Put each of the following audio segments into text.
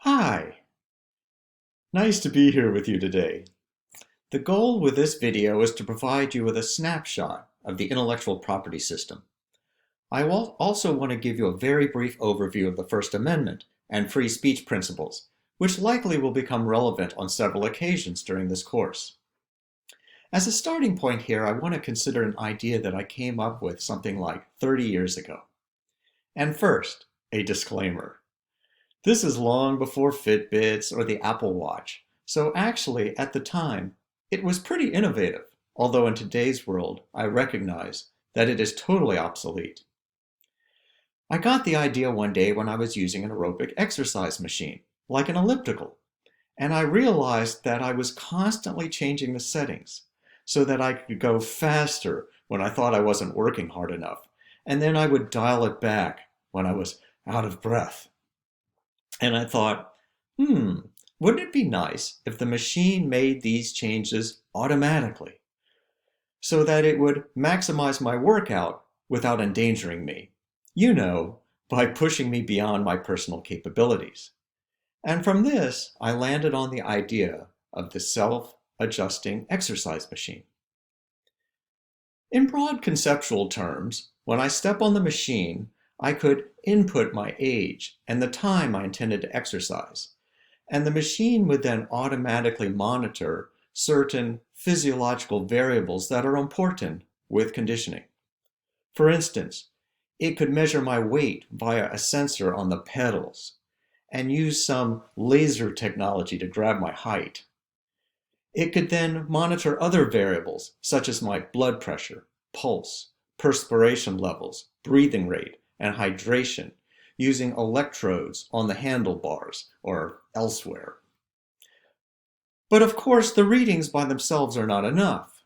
Hi, nice to be here with you today. The goal with this video is to provide you with a snapshot of the intellectual property system. I will also want to give you a very brief overview of the First Amendment and free speech principles, which likely will become relevant on several occasions during this course. As a starting point here, I want to consider an idea that I came up with something like 30 years ago. And first, a disclaimer. This is long before Fitbits or the Apple Watch, so actually, at the time, it was pretty innovative, although in today's world, I recognize that it is totally obsolete. I got the idea one day when I was using an aerobic exercise machine, like an elliptical, and I realized that I was constantly changing the settings so that I could go faster when I thought I wasn't working hard enough, and then I would dial it back when I was out of breath. And I thought, wouldn't it be nice if the machine made these changes automatically so that it would maximize my workout without endangering me? You know, by pushing me beyond my personal capabilities. And from this, I landed on the idea of the self-adjusting exercise machine. In broad conceptual terms, when I step on the machine, I could input my age and the time I intended to exercise, and the machine would then automatically monitor certain physiological variables that are important with conditioning. For instance, it could measure my weight via a sensor on the pedals and use some laser technology to grab my height. It could then monitor other variables such as my blood pressure, pulse, perspiration levels, breathing rate, and hydration using electrodes on the handlebars or elsewhere. But of course, the readings by themselves are not enough.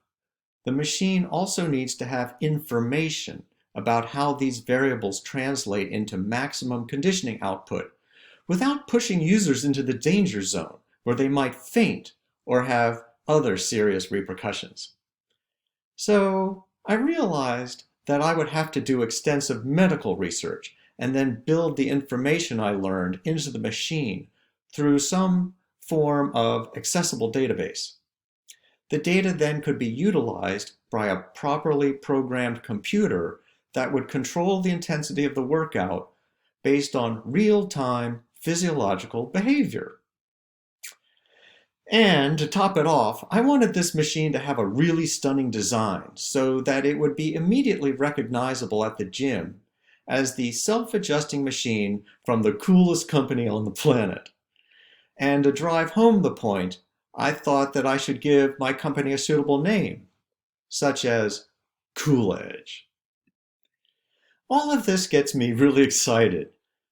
The machine also needs to have information about how these variables translate into maximum conditioning output without pushing users into the danger zone where they might faint or have other serious repercussions. So I realized that I would have to do extensive medical research and then build the information I learned into the machine through some form of accessible database. The data then could be utilized by a properly programmed computer that would control the intensity of the workout based on real-time physiological behavior. And to top it off, I wanted this machine to have a really stunning design so that it would be immediately recognizable at the gym as the self-adjusting machine from the coolest company on the planet. And to drive home the point, I thought that I should give my company a suitable name, such as Cool Edge. All of this gets me really excited.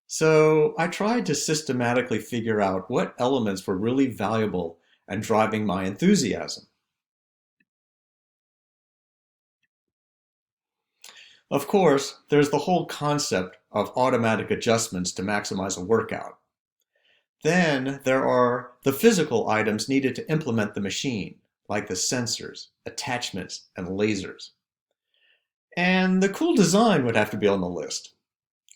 So I tried to systematically figure out what elements were really valuable and driving my enthusiasm. Of course, there's the whole concept of automatic adjustments to maximize a workout. Then there are the physical items needed to implement the machine, like the sensors, attachments, and lasers. And the cool design would have to be on the list.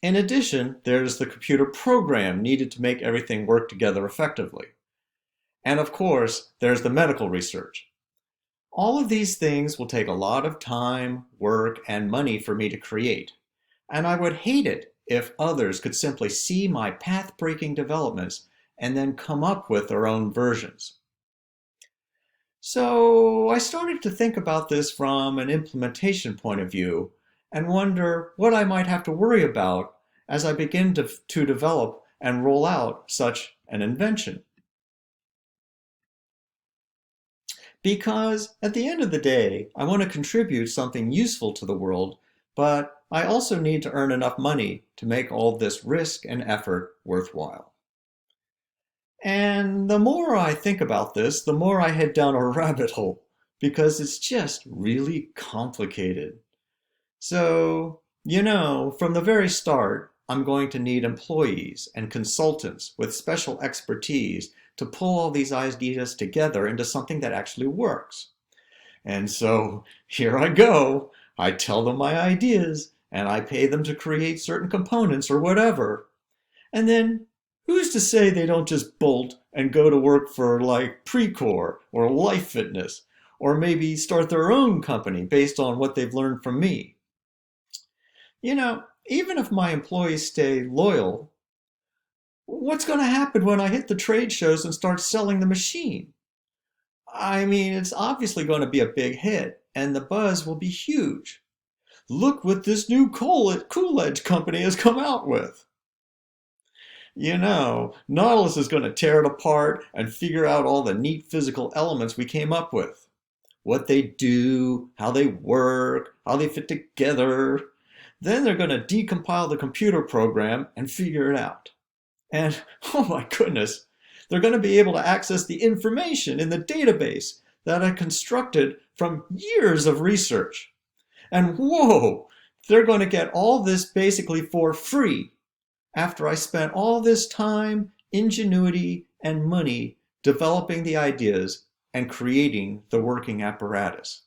In addition, there's the computer program needed to make everything work together effectively. And of course, there's the medical research. All of these things will take a lot of time, work, and money for me to create. And I would hate it if others could simply see my path-breaking developments and then come up with their own versions. So I started to think about this from an implementation point of view and wonder what I might have to worry about as I begin to develop and roll out such an invention. Because at the end of the day, I want to contribute something useful to the world, but I also need to earn enough money to make all this risk and effort worthwhile. And the more I think about this, the more I head down a rabbit hole, because it's just really complicated. So, from the very start, I'm going to need employees and consultants with special expertise to pull all these ideas together into something that actually works. And so here I go. I tell them my ideas and I pay them to create certain components or whatever. And then Who's to say they don't just bolt and go to work for like Precor or Life Fitness, or maybe start their own company based on what they've learned from me? Even if my employees stay loyal, what's going to happen when I hit the trade shows and start selling the machine? I mean, it's obviously going to be a big hit, and the buzz will be huge. Look what this new Coolidge company has come out with. Nautilus is going to tear it apart and figure out all the neat physical elements we came up with. What they do, how they work, how they fit together. Then they're going to decompile the computer program and figure it out. And, oh my goodness, they're going to be able to access the information in the database that I constructed from years of research. And whoa, they're going to get all this basically for free after I spent all this time, ingenuity, and money developing the ideas and creating the working apparatus.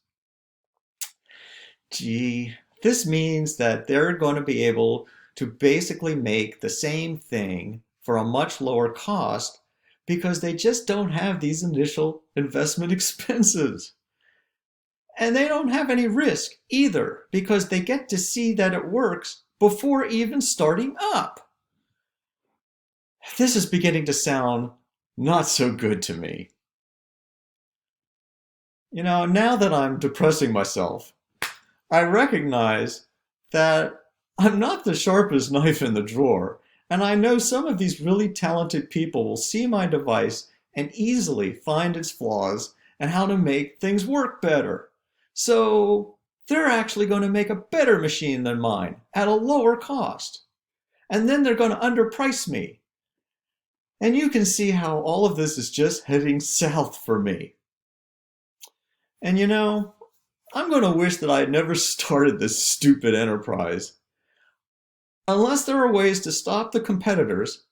Gee, this means that they're going to be able to basically make the same thing for a much lower cost because they just don't have these initial investment expenses. And they don't have any risk either because they get to see that it works before even starting up. This is beginning to sound not so good to me. Now that I'm depressing myself, I recognize that I'm not the sharpest knife in the drawer, and I know some of these really talented people will see my device and easily find its flaws and how to make things work better. So they're actually going to make a better machine than mine at a lower cost. And then they're going to underprice me. And you can see how all of this is just heading south for me. And I'm going to wish that I had never started this stupid enterprise. Unless there are ways to stop the competitors,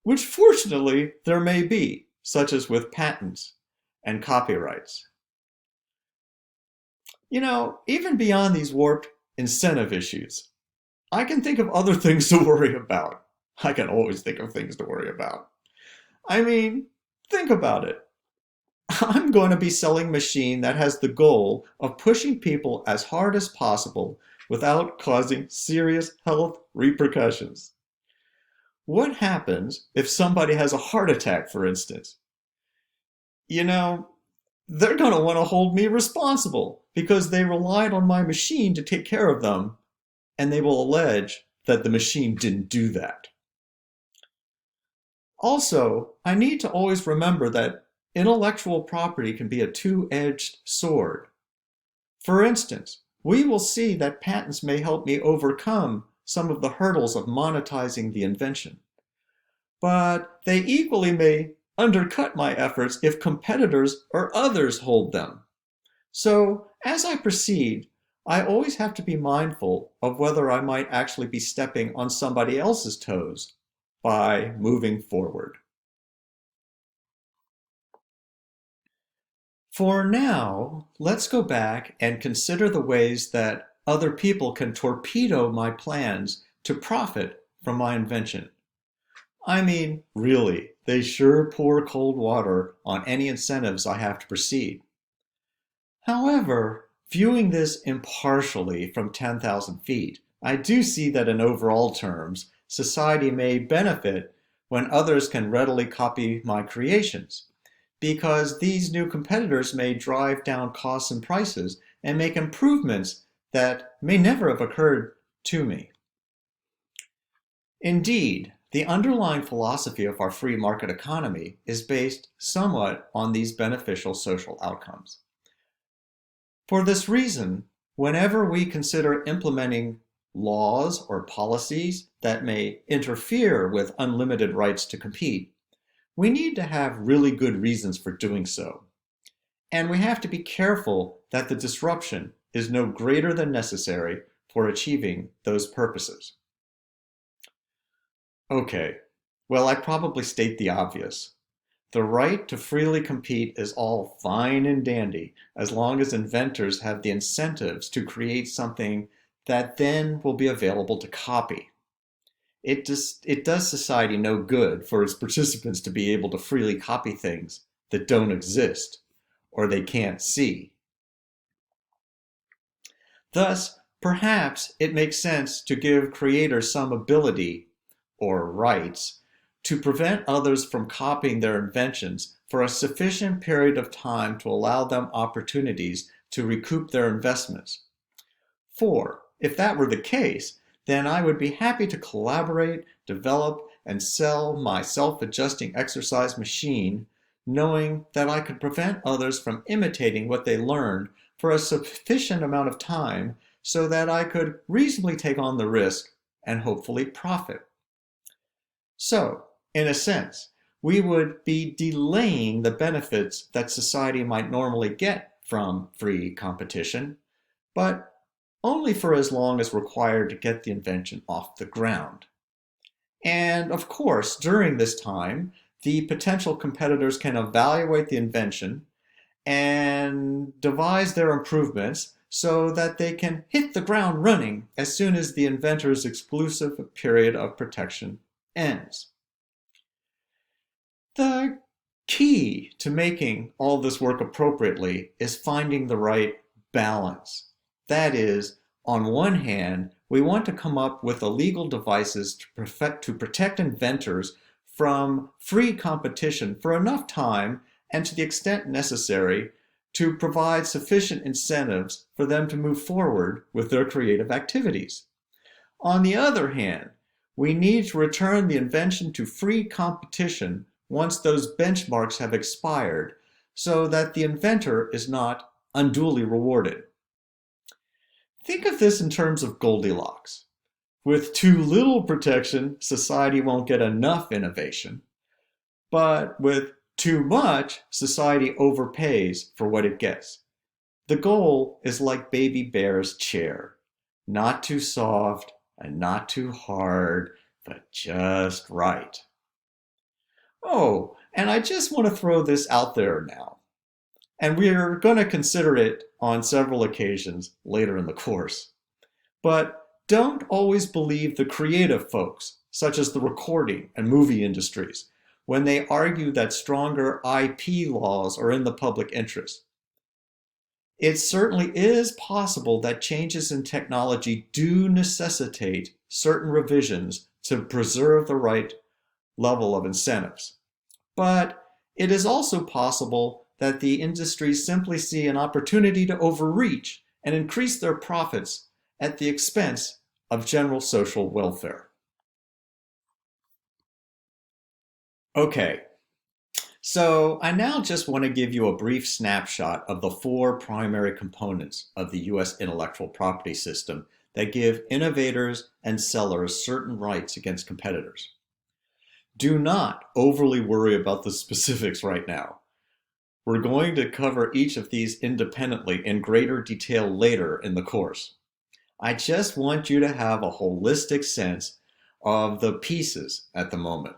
which fortunately there may be, such as with patents and copyrights. Even beyond these warped incentive issues, I can think of other things to worry about. I can always think of things to worry about. I mean, think about it. I'm going to be selling a machine that has the goal of pushing people as hard as possible without causing serious health repercussions. What happens if somebody has a heart attack, for instance? They're going to want to hold me responsible because they relied on my machine to take care of them, and they will allege that the machine didn't do that. Also, I need to always remember that intellectual property can be a two-edged sword. For instance, we will see that patents may help me overcome some of the hurdles of monetizing the invention. But they equally may undercut my efforts if competitors or others hold them. So, as I proceed, I always have to be mindful of whether I might actually be stepping on somebody else's toes by moving forward. For now, let's go back and consider the ways that other people can torpedo my plans to profit from my invention. I mean, really, they sure pour cold water on any incentives I have to proceed. However, viewing this impartially from 10,000 feet, I do see that in overall terms, society may benefit when others can readily copy my creations, because these new competitors may drive down costs and prices and make improvements that may never have occurred to me. Indeed, the underlying philosophy of our free market economy is based somewhat on these beneficial social outcomes. For this reason, whenever we consider implementing laws or policies that may interfere with unlimited rights to compete, we need to have really good reasons for doing so. And we have to be careful that the disruption is no greater than necessary for achieving those purposes. Okay, well, I probably state the obvious. The right to freely compete is all fine and dandy as long as inventors have the incentives to create something that then will be available to copy. it does society no good for its participants to be able to freely copy things that don't exist or they can't see. Thus, perhaps it makes sense to give creators some ability or rights to prevent others from copying their inventions for a sufficient period of time to allow them opportunities to recoup their investments. For, if that were the case, then I would be happy to collaborate, develop, and sell my self-adjusting exercise machine, knowing that I could prevent others from imitating what they learned for a sufficient amount of time so that I could reasonably take on the risk and hopefully profit. So, in a sense, we would be delaying the benefits that society might normally get from free competition, but only for as long as required to get the invention off the ground. And of course, during this time, the potential competitors can evaluate the invention and devise their improvements so that they can hit the ground running as soon as the inventor's exclusive period of protection ends. The key to making all this work appropriately is finding the right balance. That is, on one hand, we want to come up with legal devices to protect inventors from free competition for enough time and to the extent necessary to provide sufficient incentives for them to move forward with their creative activities. On the other hand, we need to return the invention to free competition once those benchmarks have expired so that the inventor is not unduly rewarded. Think of this in terms of Goldilocks. With too little protection, society won't get enough innovation. But with too much, society overpays for what it gets. The goal is like Baby Bear's chair. Not too soft and not too hard, but just right. Oh, and I just want to throw this out there now. And we're going to consider it on several occasions later in the course. But don't always believe the creative folks, such as the recording and movie industries, when they argue that stronger IP laws are in the public interest. It certainly is possible that changes in technology do necessitate certain revisions to preserve the right level of incentives. But it is also possible that the industries simply see an opportunity to overreach and increase their profits at the expense of general social welfare. Okay, so I now just want to give you a brief snapshot of the 4 primary components of the US intellectual property system that give innovators and sellers certain rights against competitors. Do not overly worry about the specifics right now. We're going to cover each of these independently in greater detail later in the course. I just want you to have a holistic sense of the pieces at the moment.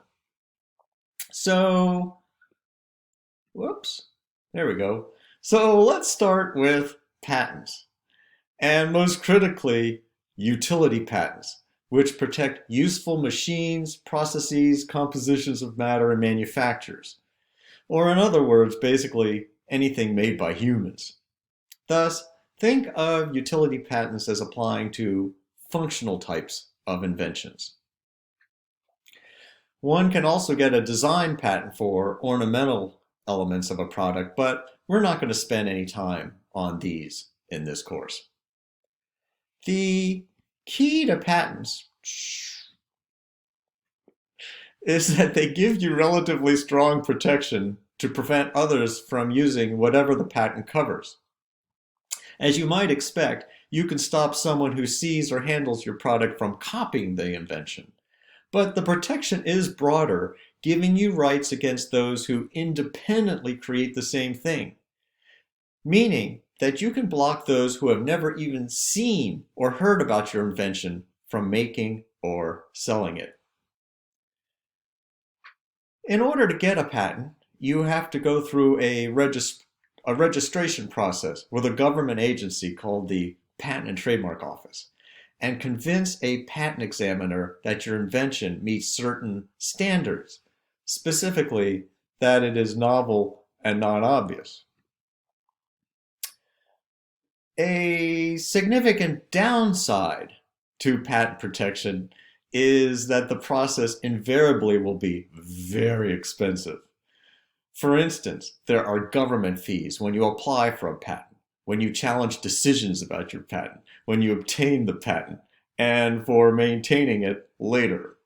So, there we go. So let's start with patents, and most critically, utility patents, which protect useful machines, processes, compositions of matter, and manufactures. Or in other words, basically anything made by humans. Thus, think of utility patents as applying to functional types of inventions. One can also get a design patent for ornamental elements of a product, but we're not going to spend any time on these in this course. The key to patents is that they give you relatively strong protection to prevent others from using whatever the patent covers. As you might expect, you can stop someone who sees or handles your product from copying the invention. But the protection is broader, giving you rights against those who independently create the same thing. Meaning that you can block those who have never even seen or heard about your invention from making or selling it. In order to get a patent, you have to go through a registration process with a government agency called the Patent and Trademark Office. and convince a patent examiner that your invention meets certain standards, specifically that it is novel and non-obvious. A significant downside to patent protection is that the process invariably will be very expensive. For instance, there are government fees when you apply for a patent, when you challenge decisions about your patent, when you obtain the patent, and for maintaining it later.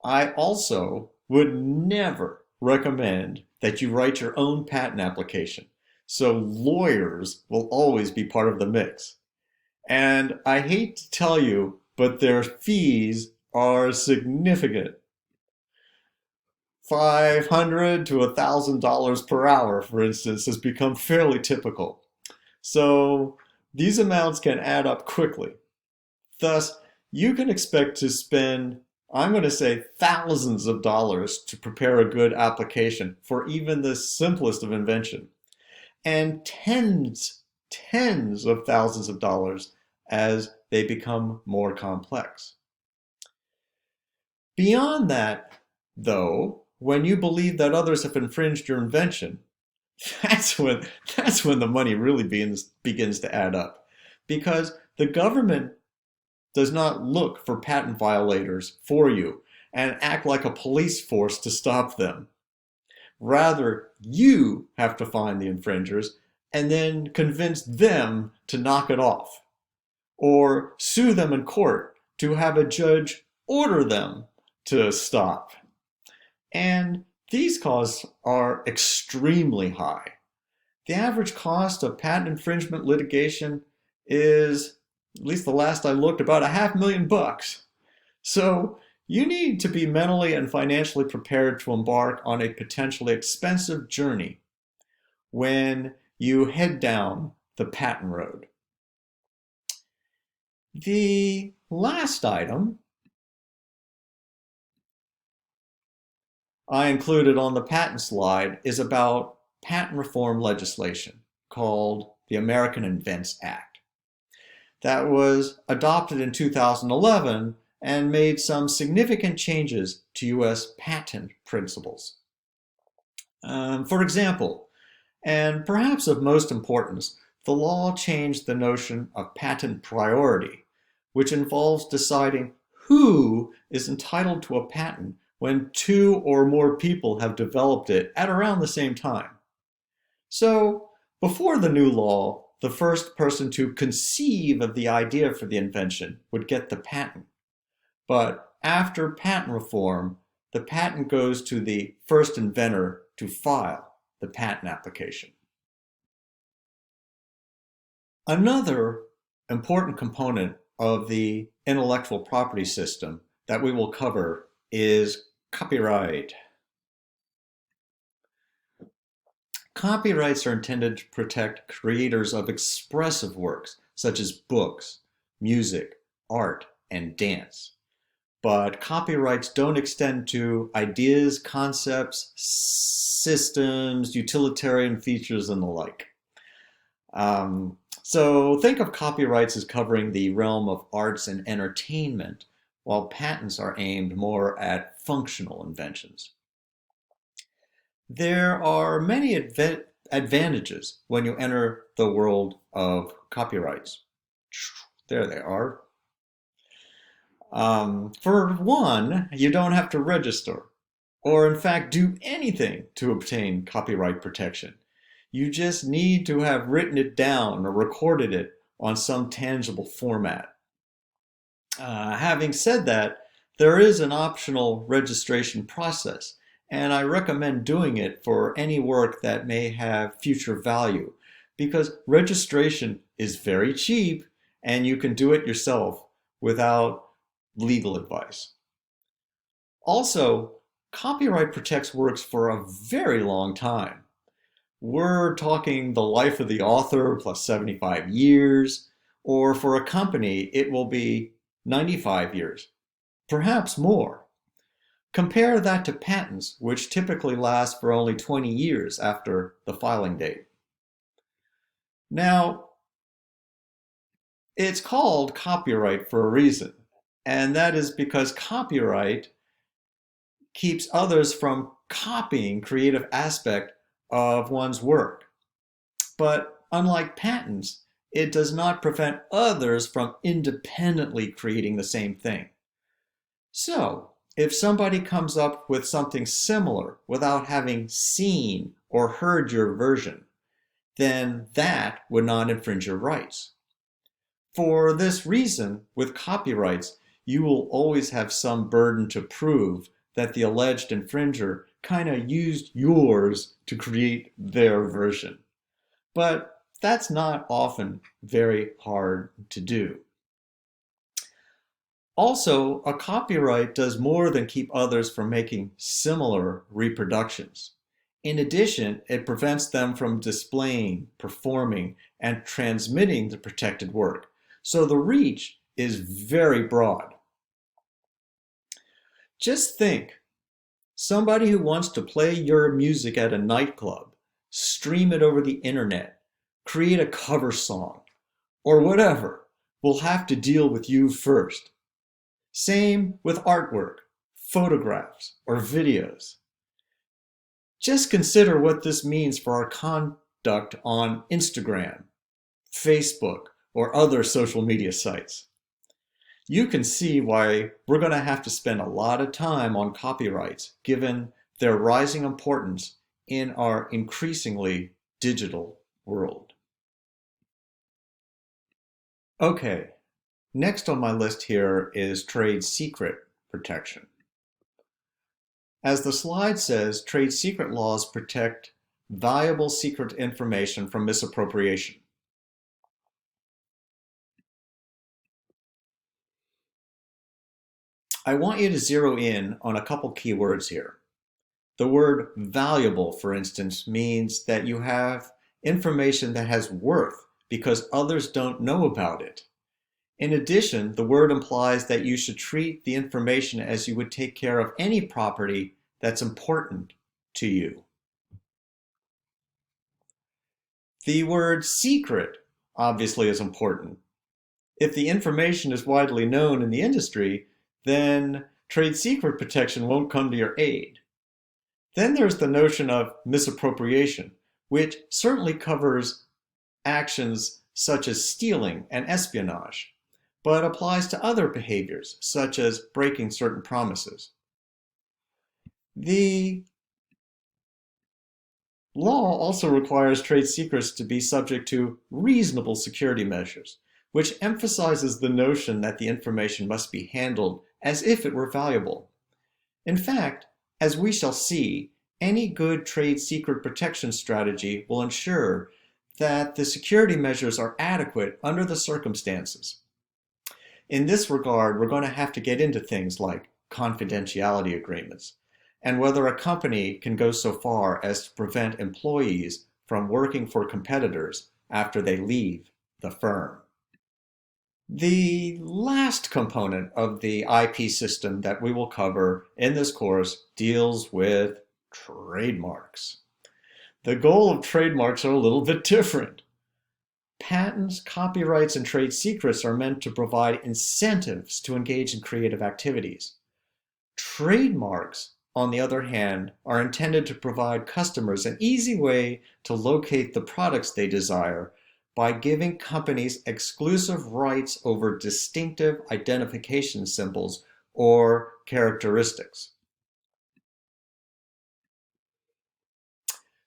I also would never recommend that you write your own patent application, so lawyers will always be part of the mix. And I hate to tell you, but their fees are significant. $500 to $1,000 per hour, for instance, has become fairly typical. So these amounts can add up quickly. Thus, you can expect to spend, I'm going to say, thousands of dollars to prepare a good application for even the simplest of invention, and tens of thousands of dollars as they become more complex. Beyond that, though, when you believe that others have infringed your invention, that's when the money really begins to add up. Because the government does not look for patent violators for you and act like a police force to stop them. Rather, you have to find the infringers and then convince them to knock it off, or sue them in court to have a judge order them to stop. And these costs are extremely high. The average cost of patent infringement litigation is, at least the last I looked, about $500,000. So you need to be mentally and financially prepared to embark on a potentially expensive journey when you head down the patent road. The last item I included on the patent slide is about patent reform legislation called the American Invents Act. That was adopted in 2011 and made some significant changes to U.S. patent principles. For example, and perhaps of most importance, the law changed the notion of patent priority, which involves deciding who is entitled to a patent when two or more people have developed it at around the same time. So, before the new law, the first person to conceive of the idea for the invention would get the patent. But after patent reform, the patent goes to the first inventor to file the patent application. Another important component of the intellectual property system that we will cover is copyright. Copyrights are intended to protect creators of expressive works, such as books, music, art, and dance. But copyrights don't extend to ideas, concepts, systems, utilitarian features, and the like. So think of copyrights as covering the realm of arts and entertainment, while patents are aimed more at functional inventions. There are many advantages when you enter the world of copyrights. There they are. For one, you don't have to register, or in fact do anything to obtain copyright protection. You just need to have written it down or recorded it on some tangible format. Having said that, there is an optional registration process, and I recommend doing it for any work that may have future value, because registration is very cheap and you can do it yourself without legal advice. Also, copyright protects works for a very long time. We're talking the life of the author plus 75 years, or for a company, it will be 95 years, perhaps more. Compare that to patents, which typically last for only 20 years after the filing date. Now, It's called copyright for a reason, and that is because copyright keeps others from copying creative aspect of one's work. But unlike patents, it does not prevent others from independently creating the same thing. So, if somebody comes up with something similar without having seen or heard your version, then that would not infringe your rights. For this reason, with copyrights, you will always have some burden to prove that the alleged infringer kind of used yours to create their version. But that's not often very hard to do. Also, a copyright does more than keep others from making similar reproductions. In addition, it prevents them from displaying, performing, and transmitting the protected work. So the reach is very broad. Just think, somebody who wants to play your music at a nightclub, stream it over the internet, create a cover song, or whatever, will have to deal with you first. Same with artwork, photographs, or videos. Just consider what this means for our conduct on Instagram, Facebook, or other social media sites. You can see why we're going to have to spend a lot of time on copyrights given their rising importance in our increasingly digital world. Okay, next on my list here is trade secret protection. As the slide says, trade secret laws protect valuable secret information from misappropriation. I want you to zero in on a couple keywords here. The word valuable, for instance, means that you have information that has worth because others don't know about it. In addition, the word implies that you should treat the information as you would take care of any property that's important to you. The word secret obviously is important. If the information is widely known in the industry, then trade secret protection won't come to your aid. Then there's the notion of misappropriation, which certainly covers actions such as stealing and espionage, but applies to other behaviors, such as breaking certain promises. The law also requires trade secrets to be subject to reasonable security measures, which emphasizes the notion that the information must be handled as if it were valuable. In fact, as we shall see, any good trade secret protection strategy will ensure that the security measures are adequate under the circumstances. In this regard, we're going to have to get into things like confidentiality agreements and whether a company can go so far as to prevent employees from working for competitors after they leave the firm. The last component of the IP system that we will cover in this course deals with trademarks. The goal of trademarks are a little bit different. Patents, copyrights, and trade secrets are meant to provide incentives to engage in creative activities. Trademarks, on the other hand, are intended to provide customers an easy way to locate the products they desire by giving companies exclusive rights over distinctive identification symbols or characteristics.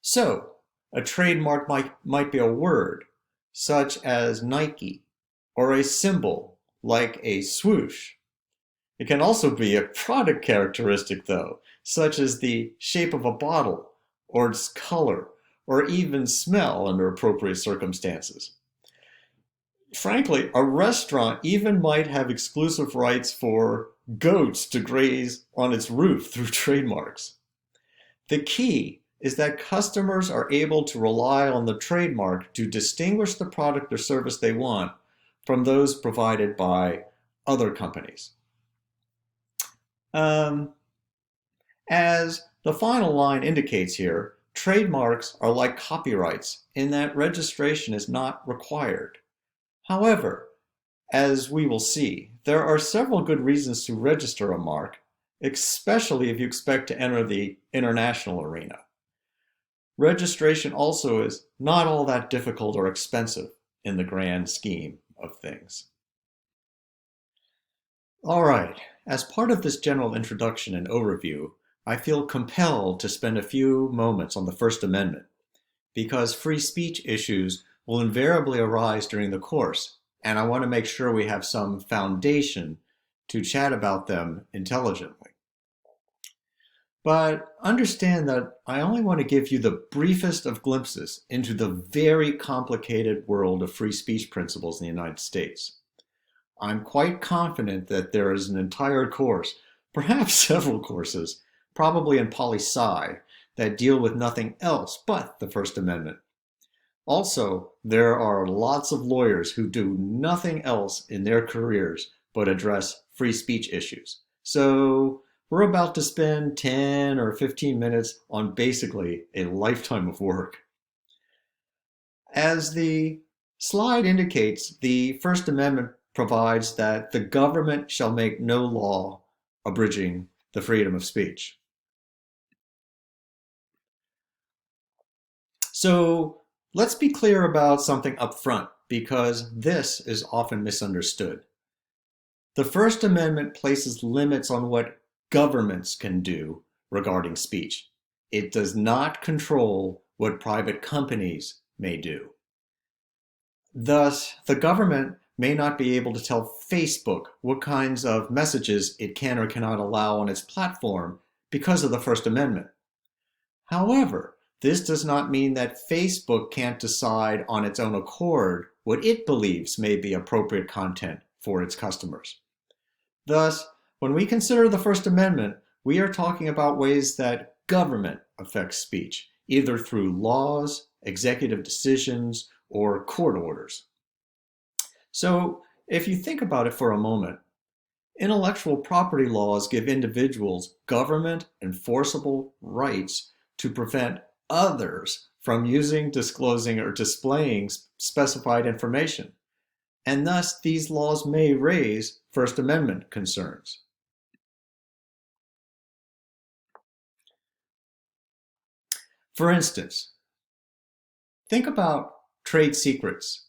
So, a trademark might be a word, such as Nike, or a symbol, like a swoosh. It can also be a product characteristic, though, such as the shape of a bottle, or its color, or even smell under appropriate circumstances. Frankly, a restaurant even might have exclusive rights for goats to graze on its roof through trademarks. The key is that customers are able to rely on the trademark to distinguish the product or service they want from those provided by other companies. As the final line indicates here, trademarks are like copyrights in that registration is not required. However, As we will see, there are several good reasons to register a mark, especially if you expect to enter the international arena. Registration also is not all that difficult or expensive in the grand scheme of things. All right, as part of this general introduction and overview, I feel compelled to spend a few moments on the First Amendment, because free speech issues will invariably arise during the course, and I want to make sure we have some foundation to chat about them intelligently. But understand that I only want to give you the briefest of glimpses into the very complicated world of free speech principles in the United States. I'm quite confident that there is an entire course, perhaps several courses, probably in poli-sci, that deal with nothing else but the First Amendment. Also, there are lots of lawyers who do nothing else in their careers but address free speech issues. So we're about to spend 10 or 15 minutes on basically a lifetime of work. As the slide indicates, the First Amendment provides that the government shall make no law abridging the freedom of speech. So let's be clear about something up front, because this is often misunderstood. The First Amendment places limits on what governments can do regarding speech. It does not control what private companies may do. Thus, the government may not be able to tell Facebook what kinds of messages it can or cannot allow on its platform because of the First Amendment. However, this does not mean that Facebook can't decide on its own accord what it believes may be appropriate content for its customers. Thus, when we consider the First Amendment, we are talking about ways that government affects speech, either through laws, executive decisions, or court orders. So, if you think about it for a moment, intellectual property laws give individuals government enforceable rights to prevent others from using, disclosing, or displaying specified information, and thus these laws may raise First Amendment concerns. For instance, think about trade secrets,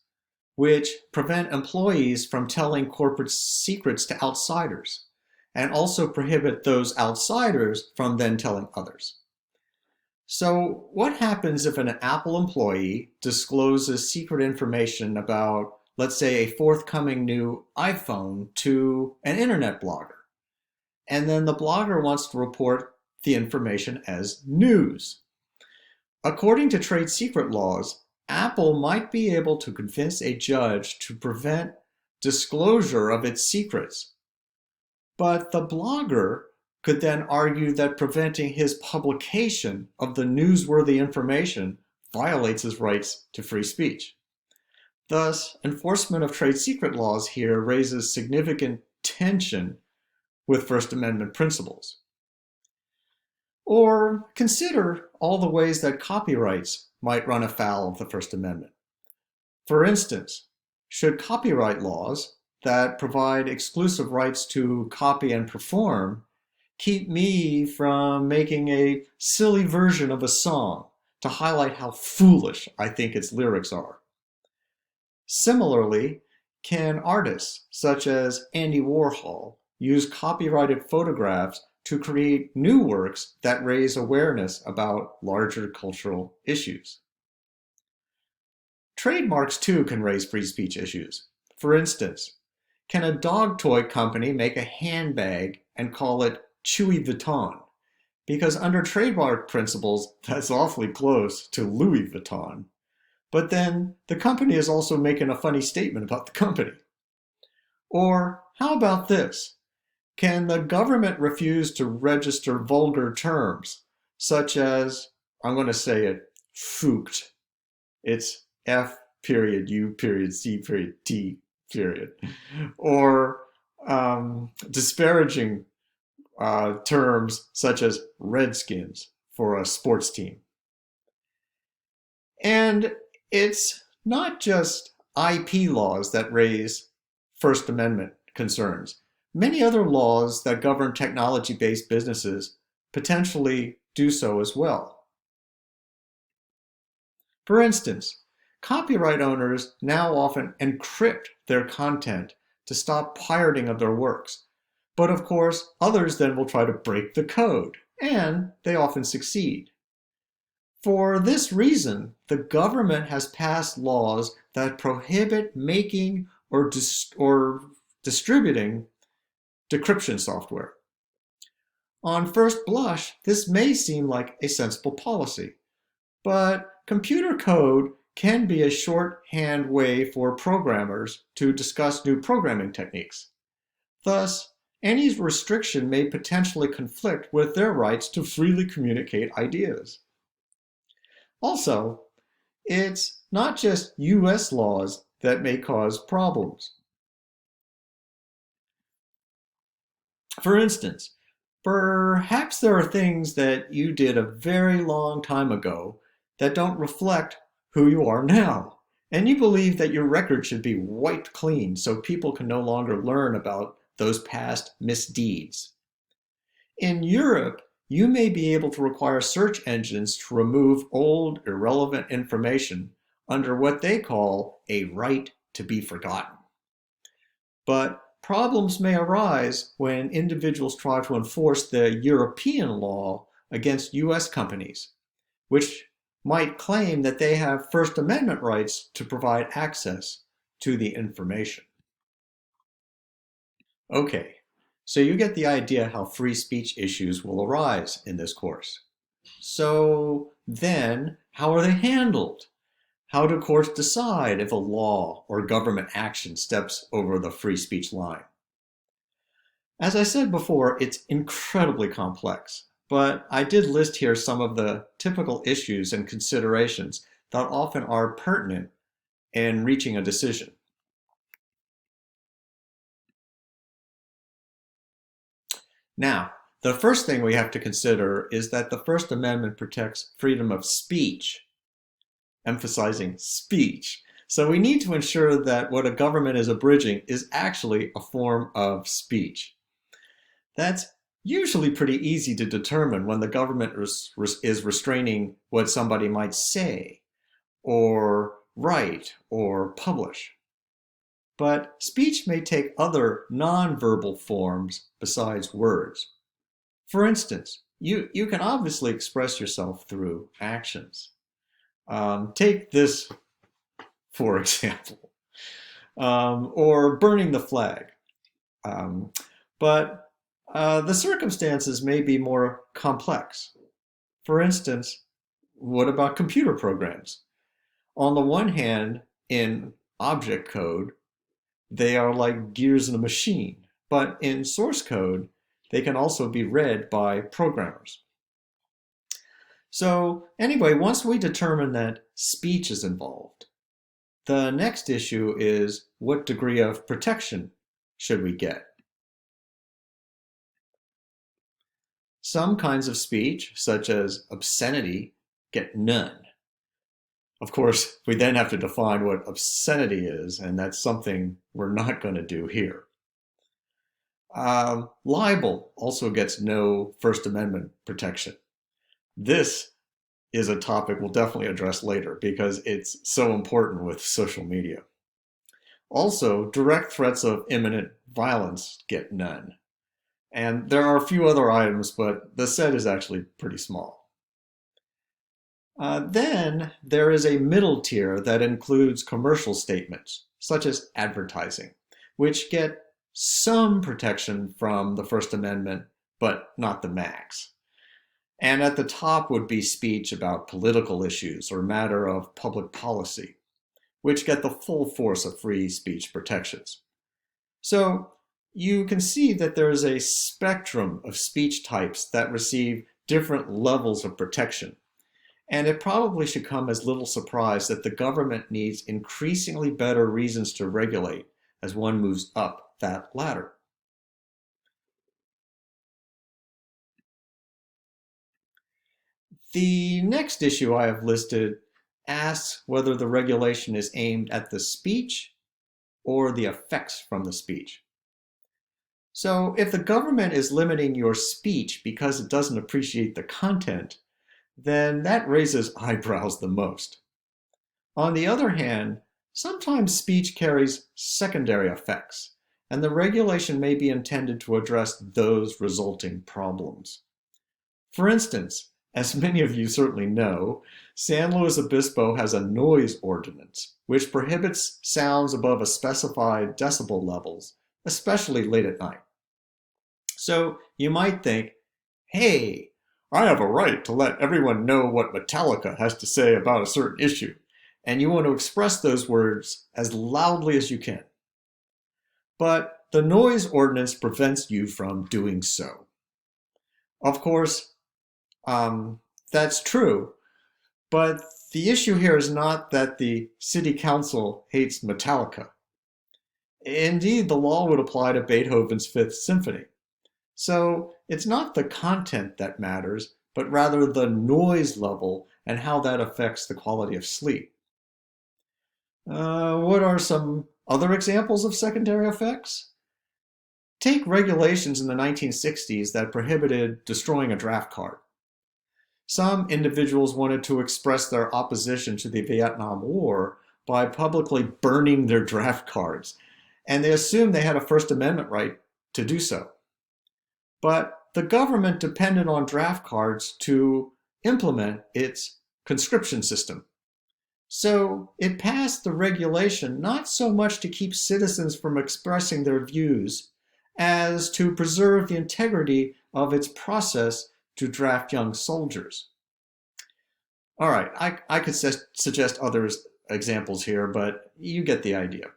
which prevent employees from telling corporate secrets to outsiders, and also prohibit those outsiders from then telling others. So what happens if an Apple employee discloses secret information about, let's say, a forthcoming new iPhone to an internet blogger, and then the blogger wants to report the information as news? According to trade secret laws, Apple might be able to convince a judge to prevent disclosure of its secrets, but the blogger could then argue that preventing his publication of the newsworthy information violates his rights to free speech. Thus, enforcement of trade secret laws here raises significant tension with First Amendment principles. Or consider all the ways that copyrights might run afoul of the First Amendment. For instance, should copyright laws that provide exclusive rights to copy and perform keep me from making a silly version of a song to highlight how foolish I think its lyrics are? Similarly, can artists such as Andy Warhol use copyrighted photographs to create new works that raise awareness about larger cultural issues? Trademarks too can raise free speech issues. For instance, can a dog toy company make a handbag and call it Chewy Vuitton? Because under trademark principles, that's awfully close to Louis Vuitton. But then the company is also making a funny statement about the company. Or how about this? Can the government refuse to register vulgar terms, such as, I'm going to say it, fooked. It's F period, U period, C period, T period. Or disparaging terms such as Redskins for a sports team. And it's not just IP laws that raise First Amendment concerns. Many other laws that govern technology-based businesses potentially do so as well. For instance, copyright owners now often encrypt their content to stop pirating of their works. But of course, others then will try to break the code, and they often succeed. For this reason, the government has passed laws that prohibit making or distributing decryption software. On first blush, this may seem like a sensible policy, but computer code can be a shorthand way for programmers to discuss new programming techniques. Thus, any restriction may potentially conflict with their rights to freely communicate ideas. Also, it's not just US laws that may cause problems. For instance, perhaps there are things that you did a very long time ago that don't reflect who you are now, and you believe that your record should be wiped clean so people can no longer learn about those past misdeeds. In Europe, you may be able to require search engines to remove old, irrelevant information under what they call a right to be forgotten. But problems may arise when individuals try to enforce the European law against US companies, which might claim that they have First Amendment rights to provide access to the information. Okay. So you get the idea how free speech issues will arise in this course. So then, how are they handled? How do courts decide if a law or government action steps over the free speech line? As I said before, it's incredibly complex, but I did list here some of the typical issues and considerations that often are pertinent in reaching a decision. Now, the first thing we have to consider is that the First Amendment protects freedom of speech, emphasizing speech. So we need to ensure that what a government is abridging is actually a form of speech. That's usually pretty easy to determine when the government is restraining what somebody might say, or write, or publish. But speech may take other nonverbal forms besides words. For instance, you can obviously express yourself through actions. Take this, for example, or burning the flag. But the circumstances may be more complex. For instance, what about computer programs? On the one hand, in object code, they are like gears in a machine, but in source code, they can also be read by programmers. So anyway, once we determine that speech is involved, the next issue is what degree of protection should we get? Some kinds of speech, such as obscenity, get none. Of course, we then have to define what obscenity is, and that's something we're not going to do here. Libel also gets no First Amendment protection. This is a topic we'll definitely address later because it's so important with social media. Also, direct threats of imminent violence get none. And there are a few other items, but the set is actually pretty small. Then there is a middle tier that includes commercial statements, such as advertising, which get some protection from the First Amendment, but not the max. And at the top would be speech about political issues or matter of public policy, which get the full force of free speech protections. So you can see that there is a spectrum of speech types that receive different levels of protection. And it probably should come as little surprise that the government needs increasingly better reasons to regulate as one moves up that ladder. The next issue I have listed asks whether the regulation is aimed at the speech or the effects from the speech. So if the government is limiting your speech because it doesn't appreciate the content, then that raises eyebrows the most. On the other hand, sometimes speech carries secondary effects, and the regulation may be intended to address those resulting problems. For instance, as many of you certainly know, San Luis Obispo has a noise ordinance, which prohibits sounds above a specified decibel levels, especially late at night. So you might think, hey, I have a right to let everyone know what Metallica has to say about a certain issue, and you want to express those words as loudly as you can. But the noise ordinance prevents you from doing so. Of course, that's true, but the issue here is not that the city council hates Metallica. Indeed, the law would apply to Beethoven's Fifth Symphony. So it's not the content that matters, but rather the noise level and how that affects the quality of sleep. What are some other examples of secondary effects? Take regulations in the 1960s that prohibited destroying a draft card. Some individuals wanted to express their opposition to the Vietnam War by publicly burning their draft cards, and they assumed they had a First Amendment right to do so. But the government depended on draft cards to implement its conscription system. So it passed the regulation not so much to keep citizens from expressing their views as to preserve the integrity of its process to draft young soldiers. All right, I could suggest other examples here, but you get the idea.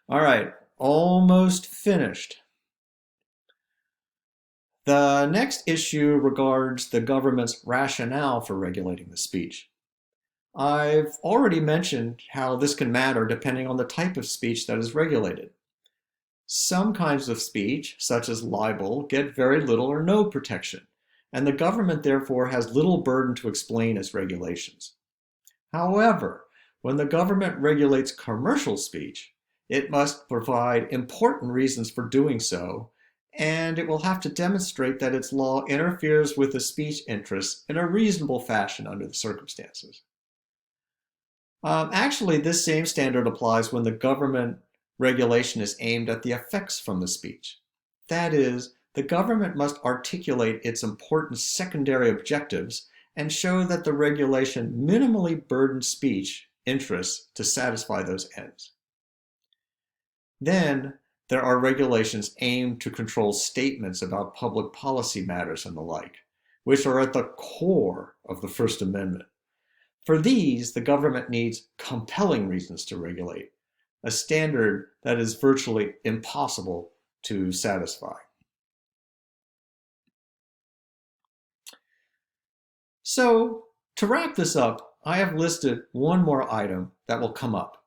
All right, almost finished. The next issue regards the government's rationale for regulating the speech. I've already mentioned how this can matter depending on the type of speech that is regulated. Some kinds of speech, such as libel, get very little or no protection, and the government therefore has little burden to explain its regulations. However, when the government regulates commercial speech, it must provide important reasons for doing so, and it will have to demonstrate that its law interferes with the speech interests in a reasonable fashion under the circumstances. Actually, this same standard applies when the government regulation is aimed at the effects from the speech. That is, the government must articulate its important secondary objectives and show that the regulation minimally burdens speech interests to satisfy those ends. Then, there are regulations aimed to control statements about public policy matters and the like, which are at the core of the First Amendment. For these, the government needs compelling reasons to regulate, a standard that is virtually impossible to satisfy. So, to wrap this up, I have listed one more item that will come up,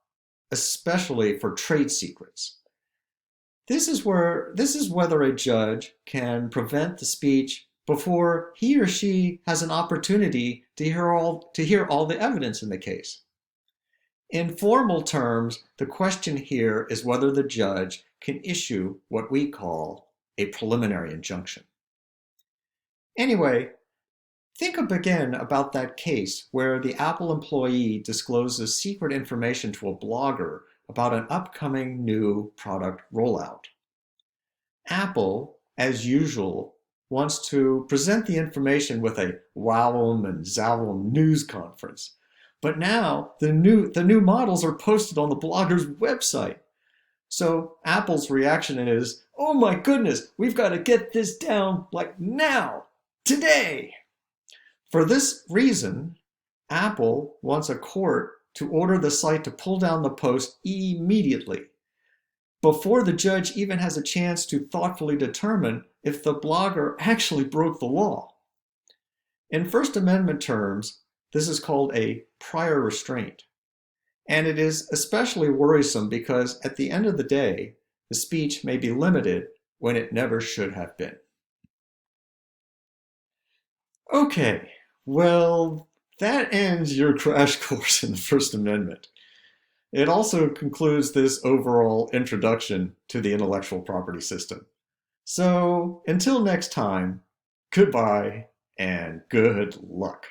especially for trade secrets. This is whether a judge can prevent the speech before he or she has an opportunity to hear all the evidence in the case. In formal terms, the question here is whether the judge can issue what we call a preliminary injunction. Anyway, think again about that case where the Apple employee discloses secret information to a blogger about an upcoming new product rollout. Apple, as usual, wants to present the information with a wowum and zowum news conference. But now the new models are posted on the blogger's website. So Apple's reaction is, oh my goodness, we've got to get this down like now, today. For this reason, Apple wants a court to order the site to pull down the post immediately, before the judge even has a chance to thoughtfully determine if the blogger actually broke the law. In First Amendment terms, this is called a prior restraint. And it is especially worrisome because at the end of the day, the speech may be limited when it never should have been. Okay, well, that ends your crash course in the First Amendment. It also concludes this overall introduction to the intellectual property system. So until next time, goodbye and good luck.